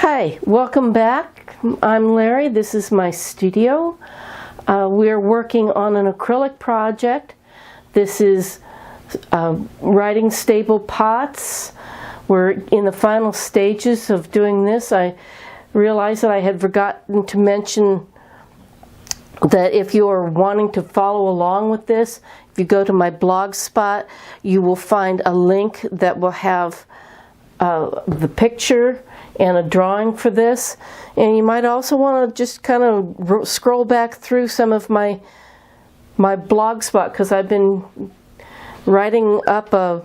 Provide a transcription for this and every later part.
Hi, welcome back. I'm Larry. This is my studio. We're working on an acrylic project. This is writing stable pots. We're in the final stages of doing this. I realized that I had forgotten to mention that if you are wanting to follow along with this, if you go to my blog spot, you will find a link that will have the picture and a drawing for this. And you might also want to just kind of scroll back through some of my blog spot, because I've been writing up a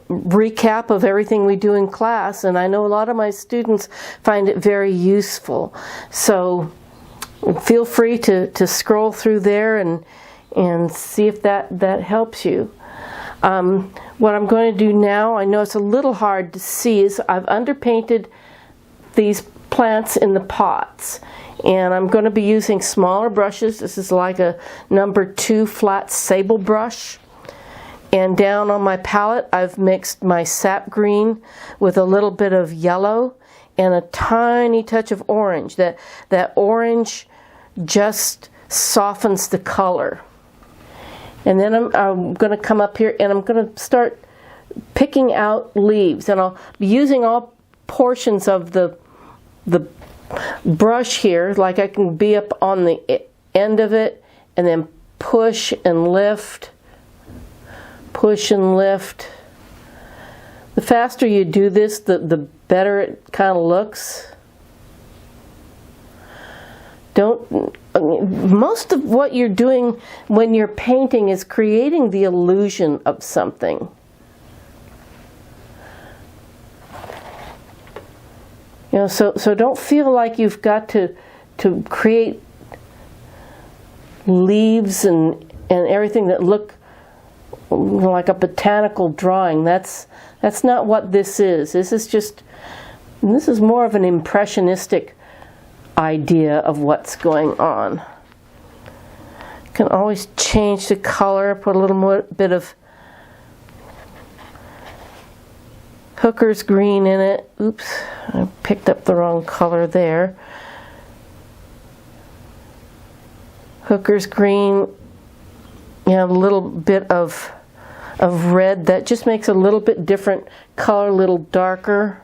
recap of everything we do in class, and I know a lot of my students find it very useful. So feel free to scroll through there and see if that helps you. What I'm going to do now, I know it's a little hard to see, is I've underpainted these plants in the pots, and I'm going to be using smaller brushes. This is like a number 2 flat sable brush. And down on my palette I've mixed my sap green with a little bit of yellow and a tiny touch of orange. That orange just softens the color. And then I'm going to come up here and I'm going to start picking out leaves, and I'll be using all portions of the brush here. Like I can be up on the end of it and then push and lift, push and lift. The faster you do this, the better it kind of looks. Most of what you're doing when you're painting is creating the illusion of something. You know, so don't feel like you've got to create leaves and everything that look like a botanical drawing. That's not what this is. This is more of an impressionistic idea of what's going on. You can always change the color, put a little more bit of Hooker's green in it. Oops, I picked up the wrong color there. Hooker's green, you know, a little bit of red. That just makes a little bit different color, a little darker,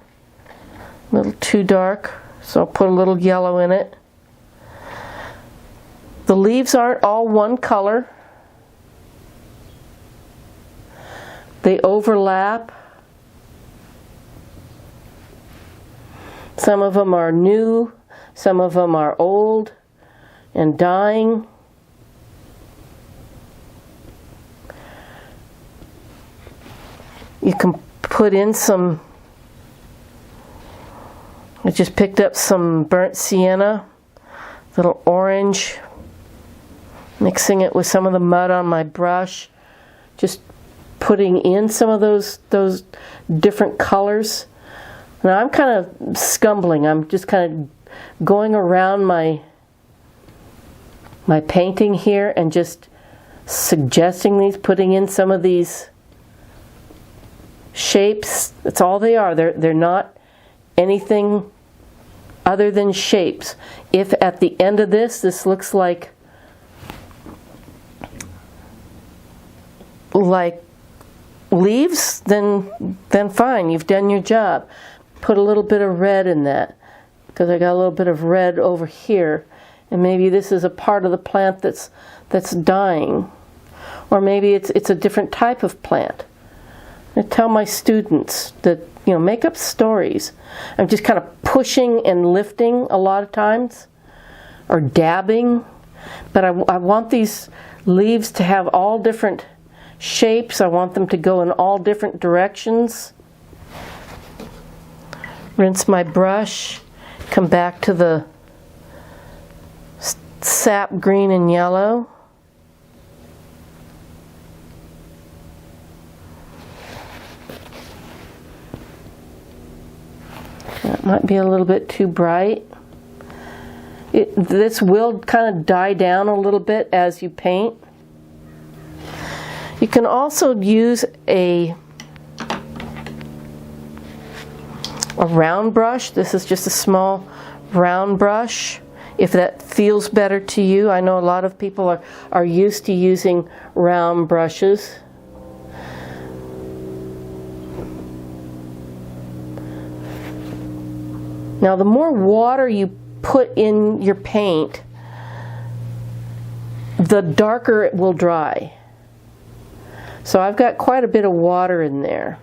a little too dark. So I'll put a little yellow in it. The leaves aren't all one color. They overlap. Some of them are new, some of them are old and dying. You can put in some, I just picked up some burnt sienna, little orange, mixing it with some of the mud on my brush, just putting in some of those different colors. Now I'm kind of scumbling. I'm just kind of going around my painting here and just suggesting these, putting in some of these shapes. That's all they are. They're not anything other than shapes. If at the end of this looks like leaves, then fine, you've done your job. Put a little bit of red in that, because I got a little bit of red over here, and maybe this is a part of the plant that's dying, or maybe it's a different type of plant. I tell my students that, you know, make up stories. I'm just kind of pushing and lifting a lot of times, or dabbing, but I want these leaves to have all different shapes. I want them to go in all different directions. Rinse my brush, come back to the sap green and yellow. That might be a little bit too bright. This will kind of die down a little bit as you paint. You can also use a a round brush. This is just a small round brush, if that feels better to you. I know a lot of people are used to using round brushes. Now, the more water you put in your paint, the darker it will dry. So I've got quite a bit of water in there.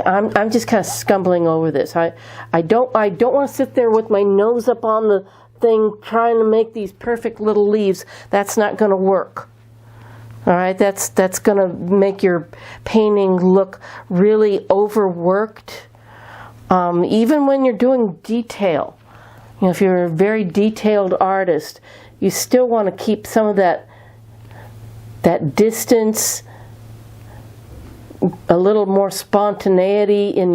I'm just kind of scumbling over this. I don't want to sit there with my nose up on the thing trying to make these perfect little leaves. That's not going to work. All right, that's going to make your painting look really overworked. Even when you're doing detail, you know, if you're a very detailed artist, you still want to keep some of that distance, a little more spontaneity in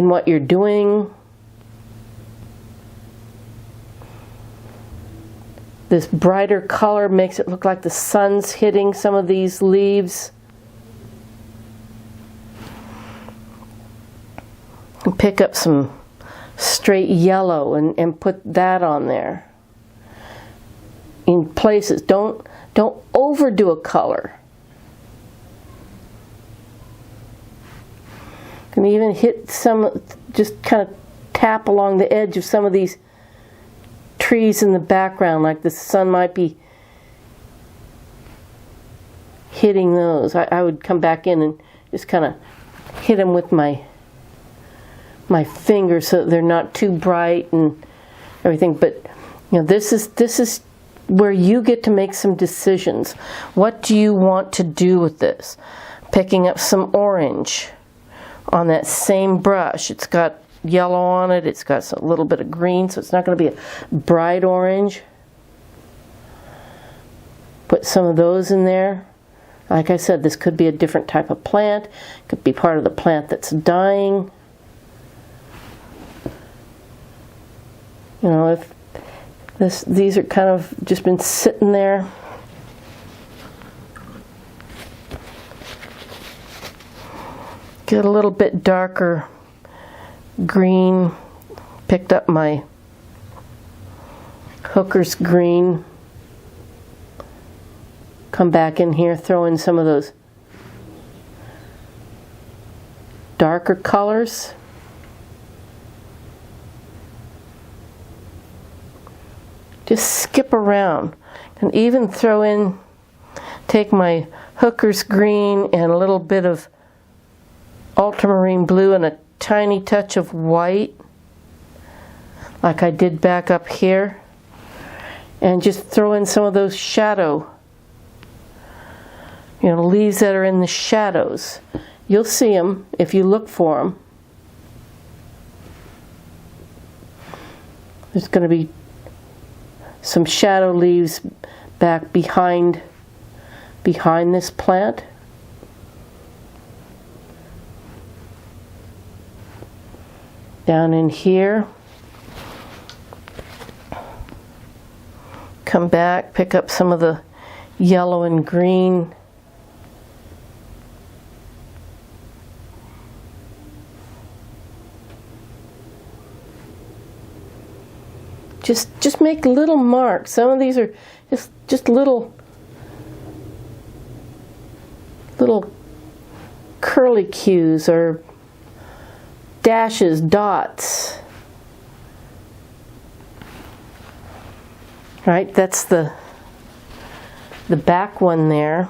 what you're doing. This brighter color makes it look like the sun's hitting some of these leaves. And pick up some straight yellow and put that on there. In places, don't overdo a color. You can even hit some, just kind of tap along the edge of some of these trees in the background, like the sun might be hitting those. I would come back in and just kind of hit them with my fingers so that they're not too bright and everything. But you know, this is where you get to make some decisions. What do you want to do with this? Picking up some orange on that same brush. It's got yellow on it, it's got a little bit of green, so it's not going to be a bright orange. Put some of those in there. Like I said, this could be a different type of plant. It could be part of the plant that's dying. You know, if these are kind of just been sitting there. Get a little bit darker green. Picked up my Hooker's green. Come back in here, throw in some of those darker colors. Just skip around. And even throw in, take my Hooker's green and a little bit of ultramarine blue and a tiny touch of white, like I did back up here, and just throw in some of those shadow, you know, leaves that are in the shadows. You'll see them if you look for them. There's going to be some shadow leaves back behind this plant. Down in here. Come back, pick up some of the yellow and green. Just make little marks. Some of these are just little curly cues or dashes, dots. Right, that's the back one there.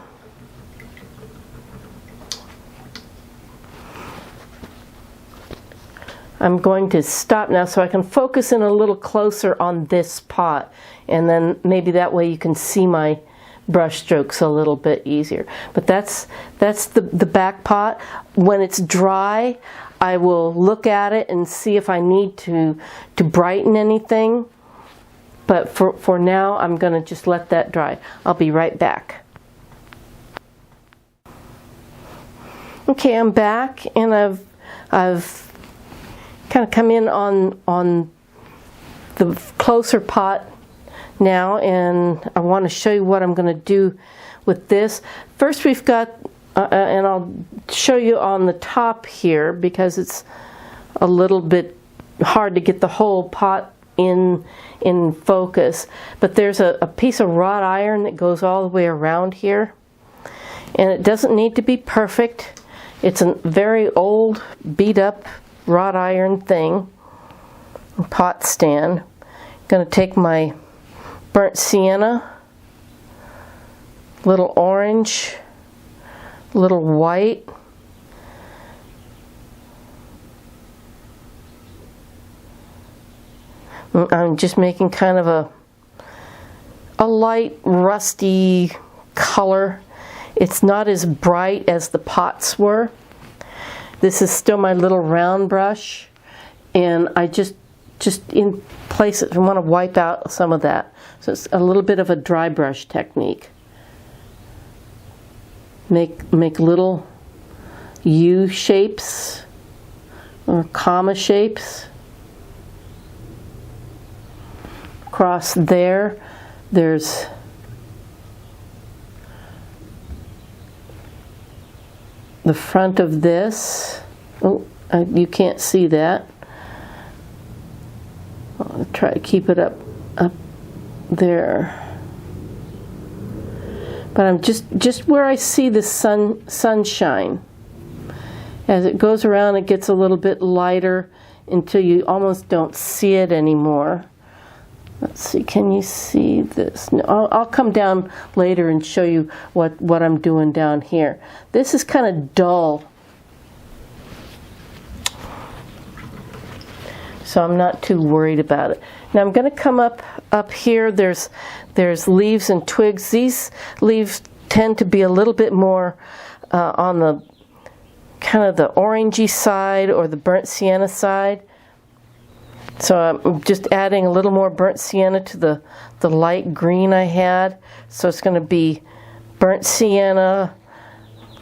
I'm going to stop now so I can focus in a little closer on this pot, and then maybe that way you can see my brush strokes a little bit easier. But that's the back pot. When it's dry, I will look at it and see if I need to brighten anything. But for now, I'm going to just let that dry. I'll be right back. Okay, I'm back, and I've kind of come in on the closer pot now, and I want to show you what I'm going to do with this. First, we've got and I'll show you on the top here because it's a little bit hard to get the whole pot in focus. But there's a piece of wrought iron that goes all the way around here. And it doesn't need to be perfect. It's a very old, beat up wrought iron thing, pot stand. I'm going to take my burnt sienna, little orange, little white, I'm just making kind of a light rusty color. It's not as bright as the pots were. This is still my little round brush, and I just in places I want to wipe out some of that. So it's a little bit of a dry brush technique. Make little U shapes or comma shapes. Across there, there's the front of this. Oh, you can't see that. I'll try to keep it up there. But I'm just where I see the sunshine. As it goes around, it gets a little bit lighter until you almost don't see it anymore. Let's see, can you see this? No, I'll come down later and show you what I'm doing down here. This is kind of dull, so I'm not too worried about it. Now I'm going to come up here. There's leaves and twigs. These leaves tend to be a little bit more on the kind of the orangey side or the burnt sienna side. So I'm just adding a little more burnt sienna to the light green I had. So it's going to be burnt sienna,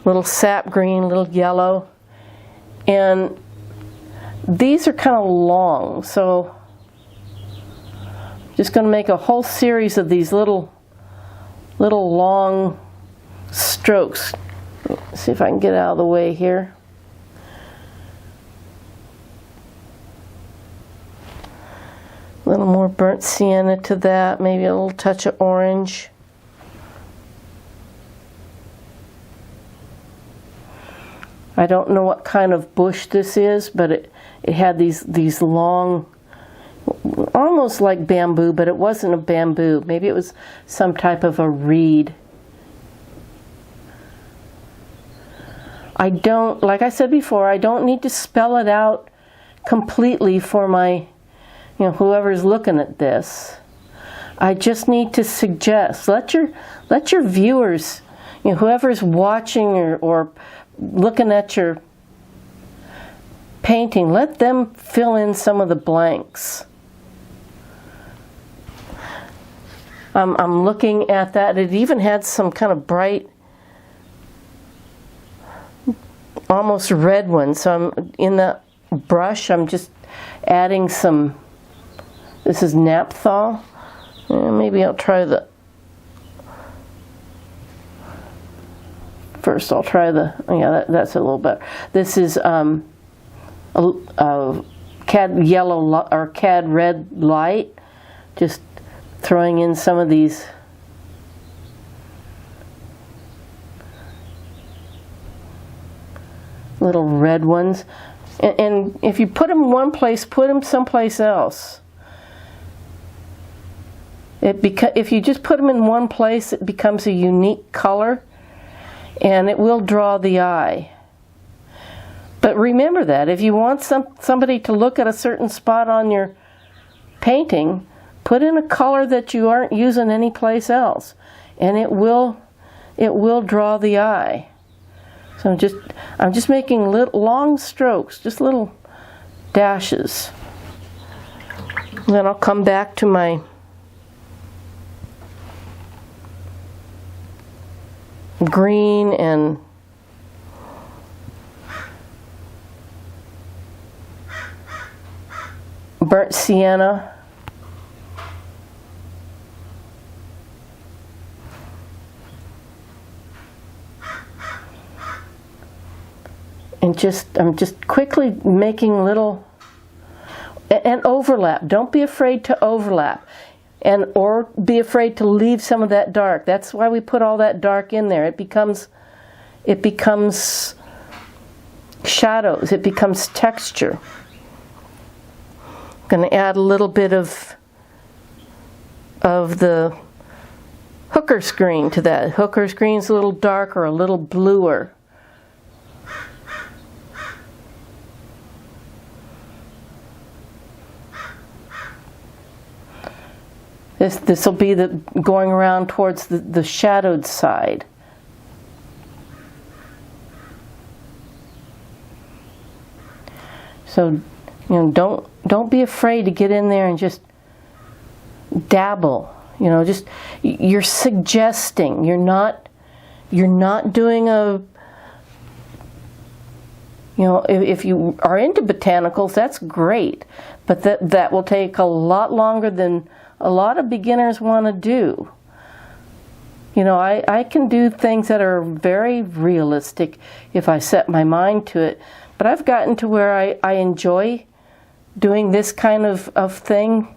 little sap green, little yellow. And these are kind of long, so I'm just going to make a whole series of these little long strokes. Let's see if I can get out of the way here. A little more burnt sienna to that, maybe a little touch of orange. I don't know what kind of bush this is, but it had these long, almost like bamboo, but it wasn't a bamboo. Maybe it was some type of a reed. I don't, like I said before, I don't need to spell it out completely for my, whoever's looking at this. I just need to suggest. Let your viewers, whoever's watching or looking at your painting, let them fill in some of the blanks. I'm looking at that. It even had some kind of bright, almost red one. So I'm in that brush. I'm just adding some. This is naphthol. Maybe I'll try the. First, I'll try the. Yeah, that's a little better. This is a cad yellow or cad red light. Just throwing in some of these little red ones, and if you put them in one place, put them someplace else. If you just put them in one place, it becomes a unique color, and it will draw the eye. But remember that if you want somebody to look at a certain spot on your painting, put in a color that you aren't using anyplace else, and it will draw the eye. So I'm just making little long strokes, just little dashes. And then I'll come back to my green and burnt sienna. And I'm just quickly making little, and overlap. Don't be afraid to overlap, or be afraid to leave some of that dark. That's why we put all that dark in there. It becomes shadows. It becomes texture. I'm going to add a little bit of the hooker's green to that. Hooker's green is a little darker, a little bluer. This will be going around towards the shadowed side. So, don't be afraid to get in there and just dabble. Just you're suggesting. You're not doing a. If you are into botanicals, that's great, but that will take a lot longer than a lot of beginners want to do. I can do things that are very realistic if I set my mind to it, but I've gotten to where I enjoy doing this kind of thing.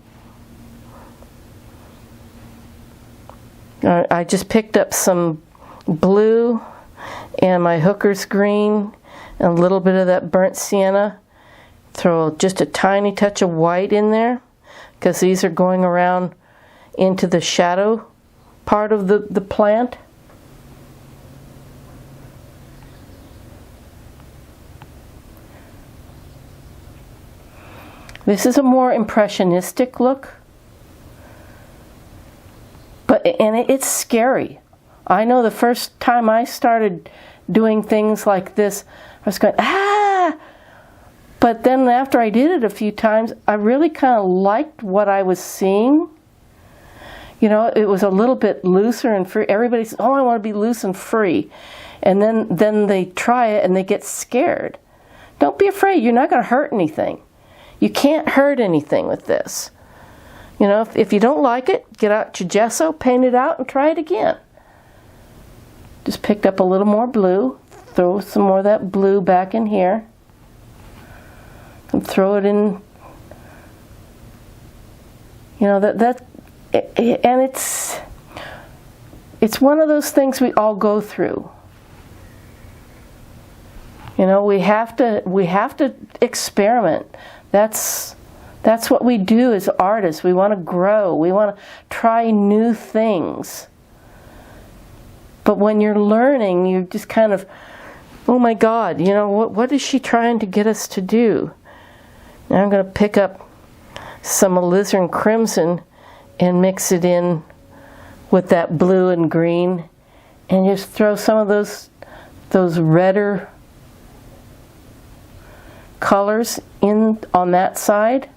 I just picked up some blue and my hooker's green and a little bit of that burnt sienna. Throw just a tiny touch of white in there, because these are going around into the shadow part of the plant. This is a more impressionistic look, and it's scary. I know the first time I started doing things like this, I was going, ah! But then after I did it a few times, I really kind of liked what I was seeing. It was a little bit looser and free. Everybody says, oh, I want to be loose and free. And then they try it and they get scared. Don't be afraid. You're not going to hurt anything. You can't hurt anything with this. If you don't like it, get out your gesso, paint it out, and try it again. Just picked up a little more blue. Throw some more of that blue back in here. And throw it in. And it's one of those things we all go through. We have to experiment. That's what we do as artists. We want to grow. We want to try new things. But when you're learning, you just kind of, oh my God, what is she trying to get us to do? Now I'm going to pick up some alizarin crimson and mix it in with that blue and green, and just throw some of those redder colors in on that side.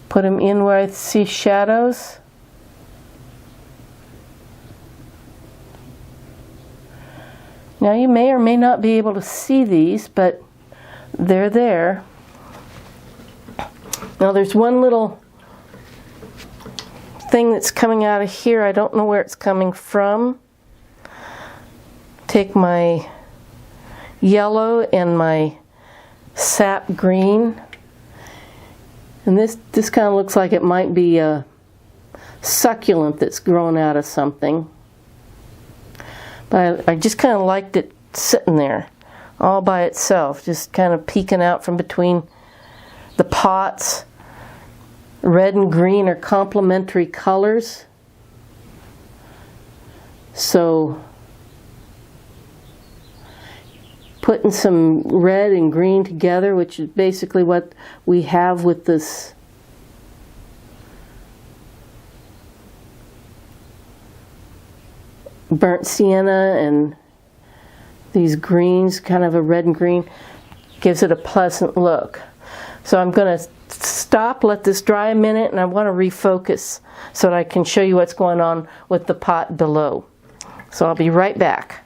Put them in where I see shadows. Now you may or may not be able to see these, but they're there. Now there's one little thing that's coming out of here. I don't know where it's coming from. Take my yellow and my sap green. And this kind of looks like it might be a succulent that's grown out of something. But I just kind of liked it sitting there all by itself, just kind of peeking out from between the pots. Red and green are complementary colors. So putting some red and green together, which is basically what we have with this burnt sienna and these greens, kind of a red and green, gives it a pleasant look. So I'm going to stop, let this dry a minute, and I want to refocus so that I can show you what's going on with the pot below. So I'll be right back.